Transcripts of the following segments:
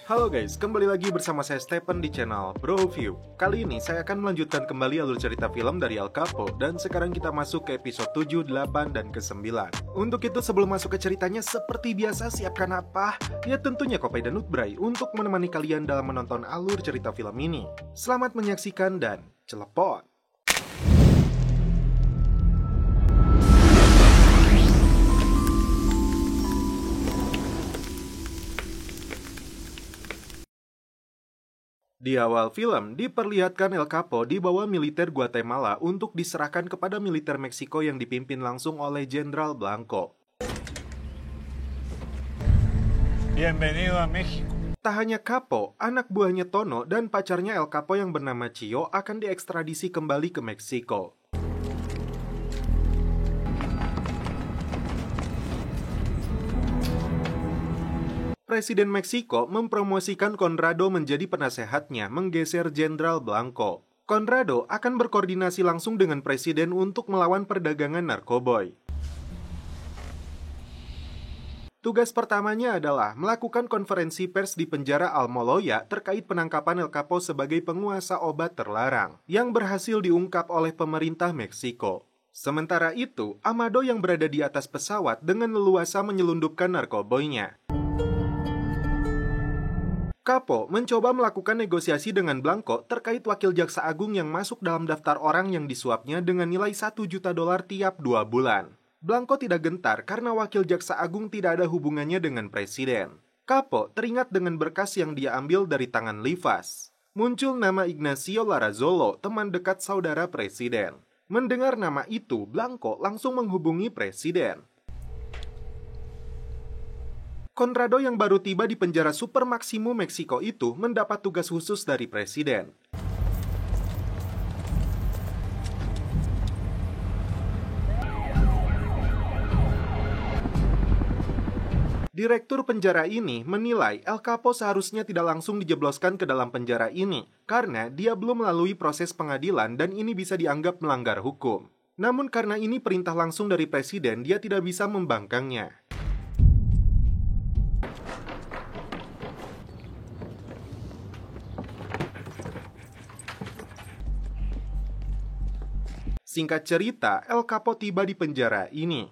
Halo guys, kembali lagi bersama saya Stephen di channel Bro View. Kali ini saya akan melanjutkan kembali alur cerita film dari Al Capo, dan sekarang kita masuk ke episode 7, 8, dan ke-9. Untuk itu sebelum masuk ke ceritanya, seperti biasa siapkan apa? Ya tentunya kopi dan nutbray untuk menemani kalian dalam menonton alur cerita film ini. Selamat menyaksikan dan celepot! Di awal film, diperlihatkan El Capo dibawa militer Guatemala untuk diserahkan kepada militer Meksiko yang dipimpin langsung oleh Jenderal Blanco. Bienvenido a México. Tak hanya Capo, anak buahnya Tono dan pacarnya El Capo yang bernama Chio akan diekstradisi kembali ke Meksiko. Presiden Meksiko mempromosikan Conrado menjadi penasehatnya, menggeser Jenderal Blanco. Conrado akan berkoordinasi langsung dengan Presiden untuk melawan perdagangan narkoboy. Tugas pertamanya adalah melakukan konferensi pers di penjara Almoloya terkait penangkapan El Capo sebagai penguasa obat terlarang, yang berhasil diungkap oleh pemerintah Meksiko. Sementara itu, Amado yang berada di atas pesawat dengan leluasa menyelundupkan narkoboynya. Capo mencoba melakukan negosiasi dengan Blanco terkait wakil jaksa agung yang masuk dalam daftar orang yang disuapnya dengan nilai $1 juta tiap 2 bulan. Blanco tidak gentar karena wakil jaksa agung tidak ada hubungannya dengan presiden. Capo teringat dengan berkas yang dia ambil dari tangan Livas. Muncul nama Ignacio Larrazolo, teman dekat saudara presiden. Mendengar nama itu, Blanco langsung menghubungi presiden. Conrado yang baru tiba di penjara Super Maximo Meksiko itu mendapat tugas khusus dari presiden. Direktur penjara ini menilai El Capo seharusnya tidak langsung dijebloskan ke dalam penjara ini karena dia belum melalui proses pengadilan dan ini bisa dianggap melanggar hukum. Namun karena ini perintah langsung dari presiden, dia tidak bisa membangkangnya. Singkat cerita, El Capo tiba di penjara ini.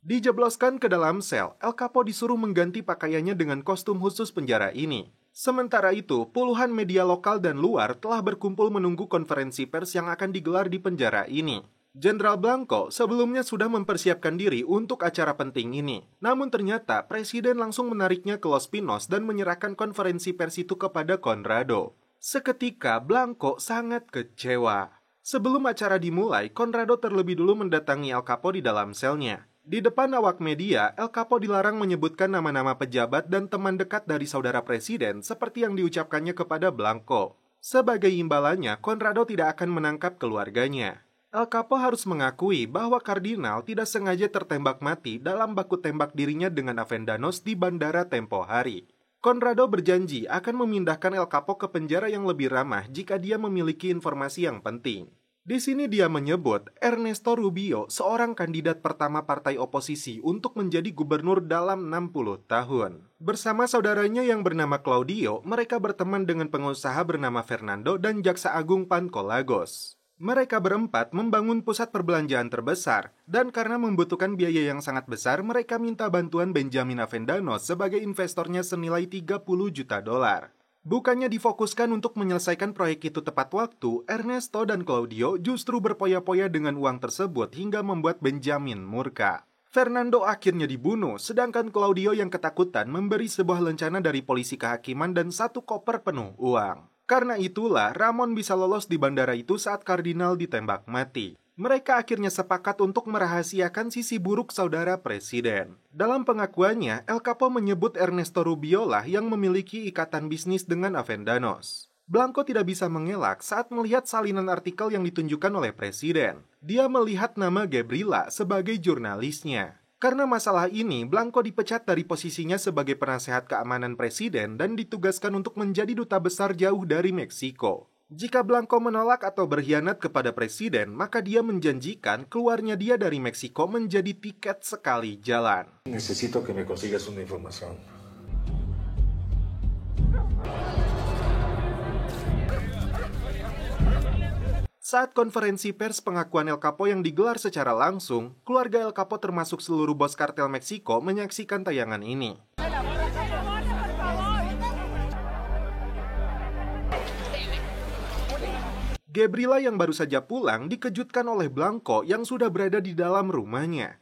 Dijebloskan ke dalam sel, El Capo disuruh mengganti pakaiannya dengan kostum khusus penjara ini. Sementara itu, puluhan media lokal dan luar telah berkumpul menunggu konferensi pers yang akan digelar di penjara ini. Jenderal Blanco sebelumnya sudah mempersiapkan diri untuk acara penting ini. Namun ternyata Presiden langsung menariknya ke Los Pinos dan menyerahkan konferensi pers itu kepada Conrado. Seketika Blanco sangat kecewa. Sebelum acara dimulai, Conrado terlebih dulu mendatangi El Capo di dalam selnya. Di depan awak media, El Capo dilarang menyebutkan nama-nama pejabat dan teman dekat dari saudara Presiden seperti yang diucapkannya kepada Blanco. Sebagai imbalannya, Conrado tidak akan menangkap keluarganya. El Capo harus mengakui bahwa Kardinal tidak sengaja tertembak mati dalam baku tembak dirinya dengan Avendanos di bandara tempo hari. Conrado berjanji akan memindahkan El Capo ke penjara yang lebih ramah jika dia memiliki informasi yang penting. Di sini dia menyebut Ernesto Rubio, seorang kandidat pertama partai oposisi untuk menjadi gubernur dalam 60 tahun. Bersama saudaranya yang bernama Claudio, mereka berteman dengan pengusaha bernama Fernando dan jaksa agung Panco Lagos. Mereka berempat membangun pusat perbelanjaan terbesar, dan karena membutuhkan biaya yang sangat besar, mereka minta bantuan Benjamin Avendanos sebagai investornya senilai $30 juta. Bukannya difokuskan untuk menyelesaikan proyek itu tepat waktu, Ernesto dan Claudio justru berpoya-poya dengan uang tersebut hingga membuat Benjamin murka. Fernando akhirnya dibunuh, sedangkan Claudio yang ketakutan memberi sebuah lencana dari polisi kehakiman dan 1 koper penuh uang. Karena itulah Ramon bisa lolos di bandara itu saat Kardinal ditembak mati. Mereka akhirnya sepakat untuk merahasiakan sisi buruk saudara presiden. Dalam pengakuannya, El Capo menyebut Ernesto Rubio lah yang memiliki ikatan bisnis dengan Avendanos. Blanco tidak bisa mengelak saat melihat salinan artikel yang ditunjukkan oleh presiden. Dia melihat nama Gabriela sebagai jurnalisnya. Karena masalah ini, Blanco dipecat dari posisinya sebagai penasehat keamanan presiden dan ditugaskan untuk menjadi duta besar jauh dari Meksiko. Jika Blanco menolak atau berkhianat kepada presiden, maka dia menjanjikan keluarnya dia dari Meksiko menjadi tiket sekali jalan. Necesito que me consigas una información. Saat konferensi pers pengakuan El Capo yang digelar secara langsung, keluarga El Capo termasuk seluruh bos kartel Meksiko menyaksikan tayangan ini. Gabriela yang baru saja pulang dikejutkan oleh Blanco yang sudah berada di dalam rumahnya.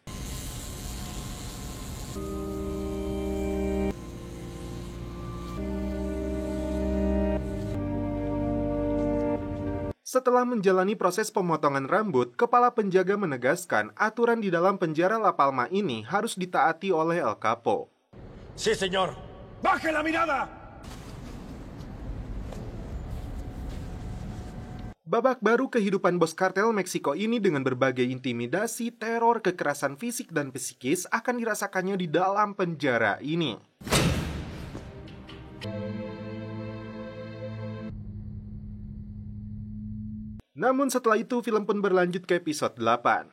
Setelah menjalani proses pemotongan rambut, kepala penjaga menegaskan aturan di dalam penjara La Palma ini harus ditaati oleh El Capo. Sí, señor. ¡Baje la mirada! Babak baru kehidupan bos kartel Meksiko ini dengan berbagai intimidasi, teror, kekerasan fisik dan psikis akan dirasakannya di dalam penjara ini. Namun setelah itu film pun berlanjut ke episode 8.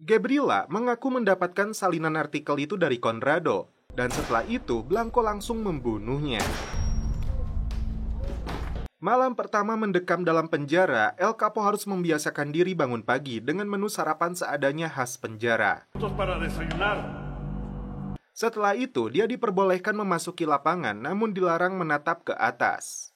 Gabriela mengaku mendapatkan salinan artikel itu dari Conrado, dan setelah itu Blanco langsung membunuhnya. Malam pertama mendekam dalam penjara, El Capo harus membiasakan diri bangun pagi dengan menu sarapan seadanya khas penjara. Setelah itu, dia diperbolehkan memasuki lapangan namun dilarang menatap ke atas.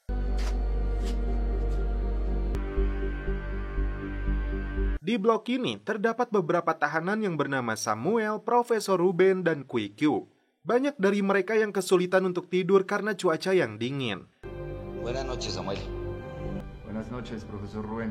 Di blok ini, terdapat beberapa tahanan yang bernama Samuel, Profesor Ruben, dan QQ. Banyak dari mereka yang kesulitan untuk tidur karena cuaca yang dingin. Buenas noches, Samuel. Buenas noches, Profesor Ruben.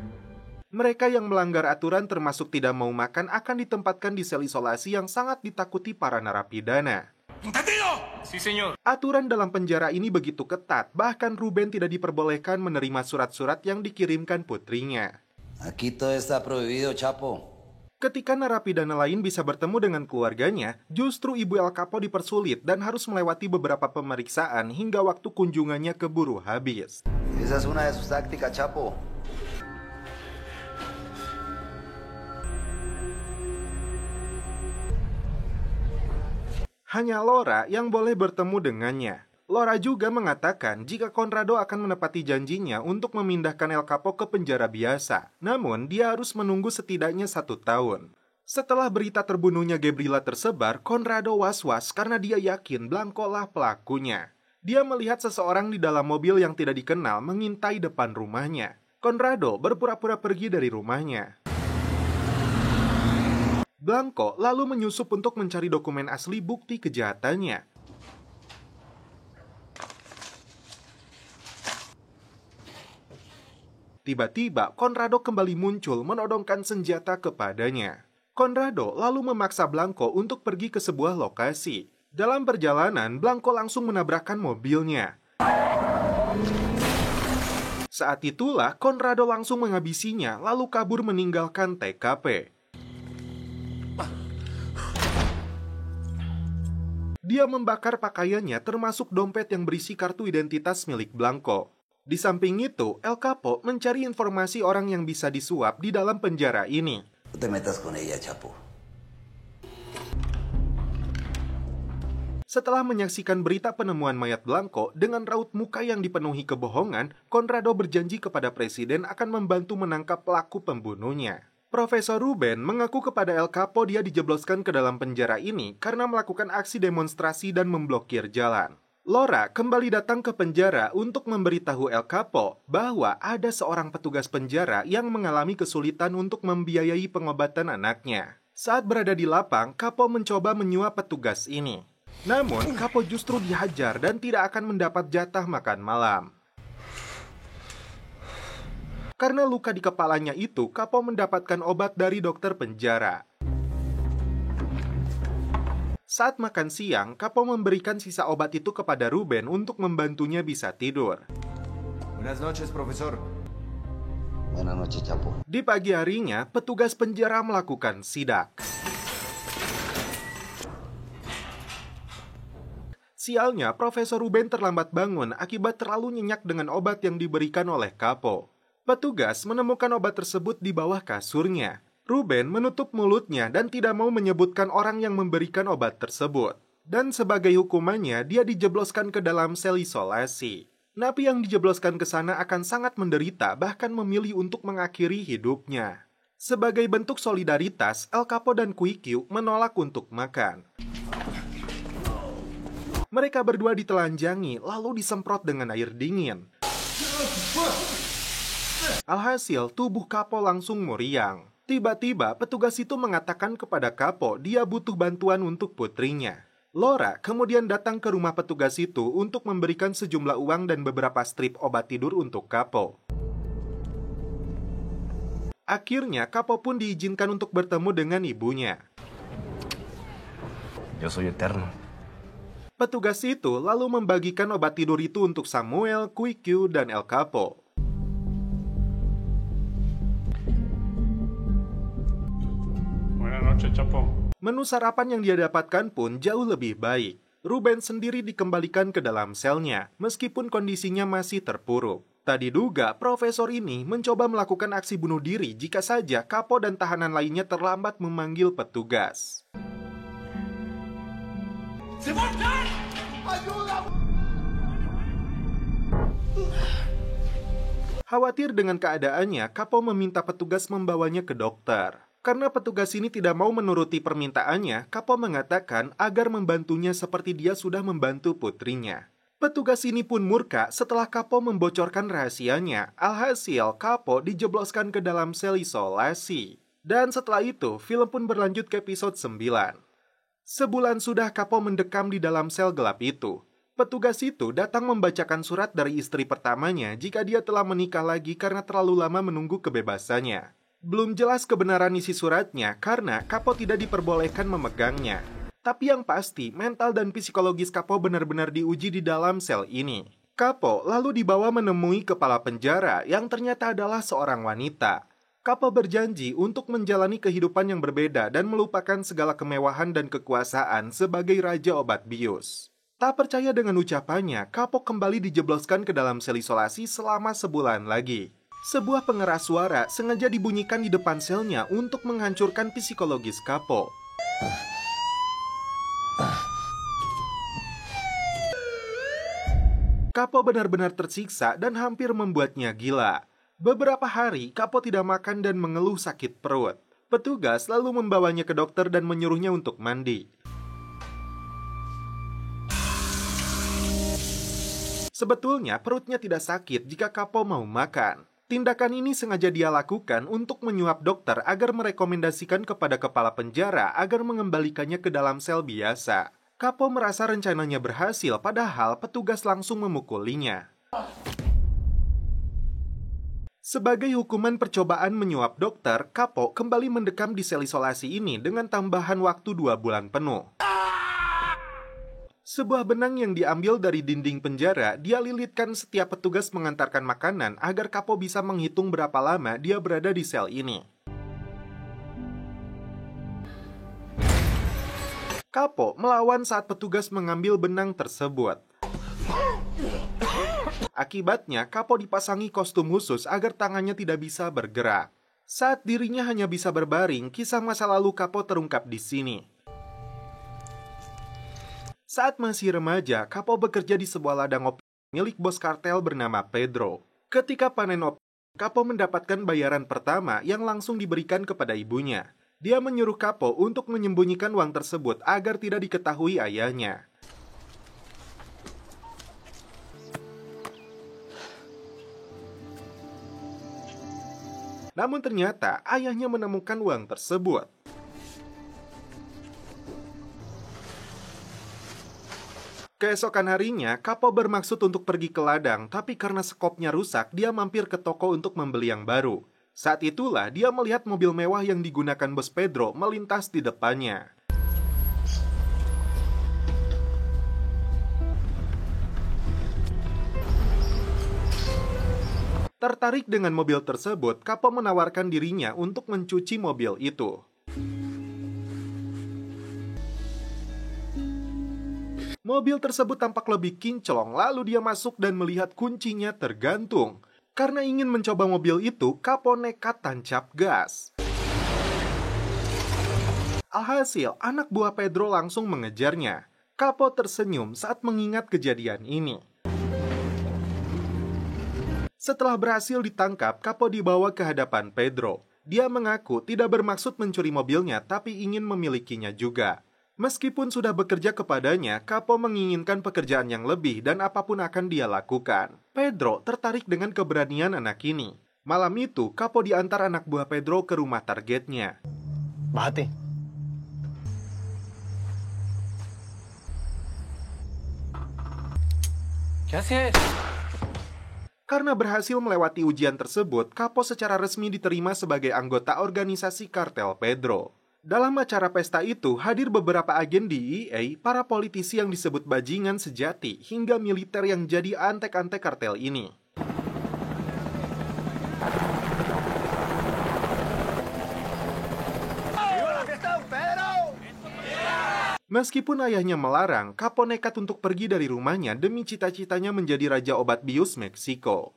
Mereka yang melanggar aturan termasuk tidak mau makan akan ditempatkan di sel isolasi yang sangat ditakuti para narapidana. ¿Entendido? Sí, señor. Aturan dalam penjara ini begitu ketat, bahkan Ruben tidak diperbolehkan menerima surat-surat yang dikirimkan putrinya. Aquí todo está prohibido, Chapo. Ketika narapidana lain bisa bertemu dengan keluarganya, justru ibu El Capo dipersulit dan harus melewati beberapa pemeriksaan hingga waktu kunjungannya keburu habis. Esa es una de sus tácticas, Chapo. Hanya Laura yang boleh bertemu dengannya. Laura juga mengatakan jika Conrado akan menepati janjinya untuk memindahkan El Capo ke penjara biasa. Namun, dia harus menunggu setidaknya 1 tahun. Setelah berita terbunuhnya Gabriela tersebar, Conrado was-was karena dia yakin Blanco lah pelakunya. Dia melihat seseorang di dalam mobil yang tidak dikenal mengintai depan rumahnya. Conrado berpura-pura pergi dari rumahnya. Blanco lalu menyusup untuk mencari dokumen asli bukti kejahatannya. Tiba-tiba, Conrado kembali muncul menodongkan senjata kepadanya. Conrado lalu memaksa Blanco untuk pergi ke sebuah lokasi. Dalam perjalanan, Blanco langsung menabrakkan mobilnya. Saat itulah, Conrado langsung menghabisinya, lalu kabur meninggalkan TKP. Dia membakar pakaiannya termasuk dompet yang berisi kartu identitas milik Blanco. Di samping itu, El Capo mencari informasi orang yang bisa disuap di dalam penjara ini. No te metas con ella, Chapo. Setelah menyaksikan berita penemuan mayat Blanco dengan raut muka yang dipenuhi kebohongan, Conrado berjanji kepada presiden akan membantu menangkap pelaku pembunuhnya. Profesor Ruben mengaku kepada El Capo dia dijebloskan ke dalam penjara ini karena melakukan aksi demonstrasi dan memblokir jalan. Laura kembali datang ke penjara untuk memberitahu El Capo bahwa ada seorang petugas penjara yang mengalami kesulitan untuk membiayai pengobatan anaknya. Saat berada di lapang, Capo mencoba menyuap petugas ini. Namun, Capo justru dihajar dan tidak akan mendapat jatah makan malam. Karena luka di kepalanya itu, Capo mendapatkan obat dari dokter penjara. Saat makan siang, Capo memberikan sisa obat itu kepada Ruben untuk membantunya bisa tidur. Buenas noches, Profesor. Buenas noches, Chapo. Di pagi harinya, petugas penjara melakukan sidak. Sialnya, Profesor Ruben terlambat bangun akibat terlalu nyenyak dengan obat yang diberikan oleh Capo. Petugas menemukan obat tersebut di bawah kasurnya. Ruben menutup mulutnya dan tidak mau menyebutkan orang yang memberikan obat tersebut. Dan sebagai hukumannya, dia dijebloskan ke dalam sel isolasi. Napi yang dijebloskan ke sana akan sangat menderita, bahkan memilih untuk mengakhiri hidupnya. Sebagai bentuk solidaritas, El Capo dan Quique menolak untuk makan. Mereka berdua ditelanjangi, lalu disemprot dengan air dingin. Alhasil, tubuh Capo langsung meriang. Tiba-tiba, petugas itu mengatakan kepada Capo dia butuh bantuan untuk putrinya. Laura kemudian datang ke rumah petugas itu untuk memberikan sejumlah uang dan beberapa strip obat tidur untuk Capo. Akhirnya, Capo pun diizinkan untuk bertemu dengan ibunya. Yo soy eterno. Petugas itu lalu membagikan obat tidur itu untuk Samuel, Quique, dan El Capo. Buenas noches, Chapo. Menu sarapan yang dia dapatkan pun jauh lebih baik. Ruben sendiri dikembalikan ke dalam selnya, meskipun kondisinya masih terpuruk. Tak diduga, profesor ini mencoba melakukan aksi bunuh diri jika saja Capo dan tahanan lainnya terlambat memanggil petugas. Khawatir dengan keadaannya, Capo meminta petugas membawanya ke dokter. Karena petugas ini tidak mau menuruti permintaannya, Capo mengatakan agar membantunya seperti dia sudah membantu putrinya. Petugas ini pun murka setelah Capo membocorkan rahasianya. Alhasil, Capo dijebloskan ke dalam sel isolasi. Dan setelah itu, film pun berlanjut ke episode 9. Sebulan sudah Capo mendekam di dalam sel gelap itu. Petugas itu datang membacakan surat dari istri pertamanya jika dia telah menikah lagi karena terlalu lama menunggu kebebasannya. Belum jelas kebenaran isi suratnya karena Capo tidak diperbolehkan memegangnya. Tapi yang pasti, mental dan psikologis Capo benar-benar diuji di dalam sel ini. Capo lalu dibawa menemui kepala penjara yang ternyata adalah seorang wanita. Capo berjanji untuk menjalani kehidupan yang berbeda dan melupakan segala kemewahan dan kekuasaan sebagai raja obat bius. Tak percaya dengan ucapannya, Capo kembali dijebloskan ke dalam sel isolasi selama sebulan lagi. Sebuah pengeras suara sengaja dibunyikan di depan selnya untuk menghancurkan psikologis Capo. Capo benar-benar tersiksa dan hampir membuatnya gila. Beberapa hari, Capo tidak makan dan mengeluh sakit perut. Petugas lalu membawanya ke dokter dan menyuruhnya untuk mandi. Sebetulnya perutnya tidak sakit jika Capo mau makan. Tindakan ini sengaja dia lakukan untuk menyuap dokter agar merekomendasikan kepada kepala penjara agar mengembalikannya ke dalam sel biasa. Capo merasa rencananya berhasil, padahal petugas langsung memukulinya. Sebagai hukuman percobaan menyuap dokter, Capo kembali mendekam di sel isolasi ini dengan tambahan waktu 2 bulan penuh. Sebuah benang yang diambil dari dinding penjara, dia lilitkan setiap petugas mengantarkan makanan agar Capo bisa menghitung berapa lama dia berada di sel ini. Capo melawan saat petugas mengambil benang tersebut. Akibatnya, Capo dipasangi kostum khusus agar tangannya tidak bisa bergerak. Saat dirinya hanya bisa berbaring, kisah masa lalu Capo terungkap di sini. Saat masih remaja, Capo bekerja di sebuah ladang opi milik bos kartel bernama Pedro. Ketika panen opi, Capo mendapatkan bayaran pertama yang langsung diberikan kepada ibunya. Dia menyuruh Capo untuk menyembunyikan uang tersebut agar tidak diketahui ayahnya. Namun ternyata ayahnya menemukan uang tersebut. Keesokan harinya, Capo bermaksud untuk pergi ke ladang, tapi karena skopnya rusak, dia mampir ke toko untuk membeli yang baru. Saat itulah dia melihat mobil mewah yang digunakan bos Pedro melintas di depannya. Tertarik dengan mobil tersebut, Capo menawarkan dirinya untuk mencuci mobil itu. Mobil tersebut tampak lebih kinclong, lalu dia masuk dan melihat kuncinya tergantung. Karena ingin mencoba mobil itu, Capo nekat tancap gas. Alhasil, anak buah Pedro langsung mengejarnya. Capo tersenyum saat mengingat kejadian ini. Setelah berhasil ditangkap, Capo dibawa ke hadapan Pedro. Dia mengaku tidak bermaksud mencuri mobilnya, tapi ingin memilikinya juga. Meskipun sudah bekerja kepadanya, Capo menginginkan pekerjaan yang lebih dan apapun akan dia lakukan. Pedro tertarik dengan keberanian anak ini. Malam itu, Capo diantar anak buah Pedro ke rumah targetnya. Bájate. ¿Qué haces? Karena berhasil melewati ujian tersebut, Capo secara resmi diterima sebagai anggota organisasi kartel Pedro. Dalam acara pesta itu, hadir beberapa agen DEA, para politisi yang disebut bajingan sejati, hingga militer yang jadi antek-antek kartel ini. Meskipun ayahnya melarang, Capo nekat untuk pergi dari rumahnya demi cita-citanya menjadi Raja Obat Bius Meksiko.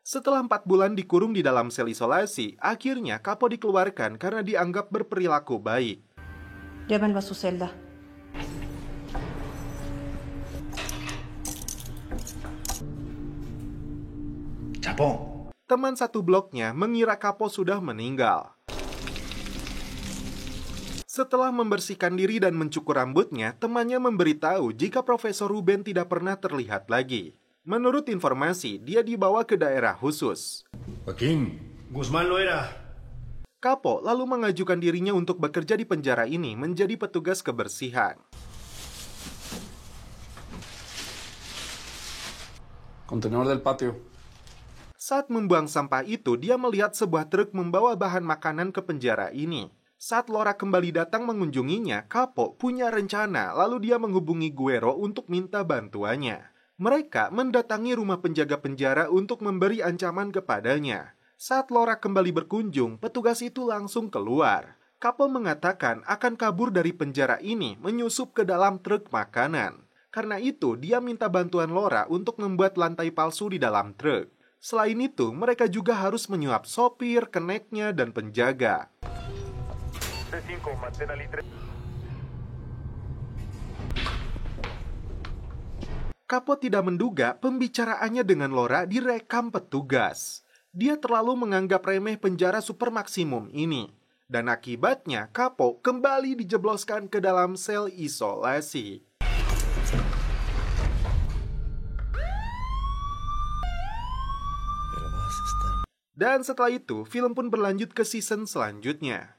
Setelah 4 bulan dikurung di dalam sel isolasi, akhirnya Capo dikeluarkan karena dianggap berperilaku baik. Llévenlo a su celda. Chapo. Teman satu bloknya mengira Capo sudah meninggal. Setelah membersihkan diri dan mencukur rambutnya, temannya memberitahu jika Profesor Ruben tidak pernah terlihat lagi. Menurut informasi, dia dibawa ke daerah khusus. Joaquín, Guzmán lo era. Capo lalu mengajukan dirinya untuk bekerja di penjara ini menjadi petugas kebersihan. Contenedor del patio. Saat membuang sampah itu, dia melihat sebuah truk membawa bahan makanan ke penjara ini. Saat Laura kembali datang mengunjunginya, Capo punya rencana, lalu dia menghubungi Guerrero untuk minta bantuannya. Mereka mendatangi rumah penjaga penjara untuk memberi ancaman kepadanya. Saat Laura kembali berkunjung, petugas itu langsung keluar. Capo mengatakan akan kabur dari penjara ini menyusup ke dalam truk makanan. Karena itu, dia minta bantuan Laura untuk membuat lantai palsu di dalam truk. Selain itu, mereka juga harus menyuap sopir, keneknya, dan penjaga. Capo tidak menduga pembicaraannya dengan Laura direkam petugas. Dia terlalu menganggap remeh penjara super maksimum ini. Dan akibatnya, Capo kembali dijebloskan ke dalam sel isolasi. Dan setelah itu, film pun berlanjut ke season selanjutnya.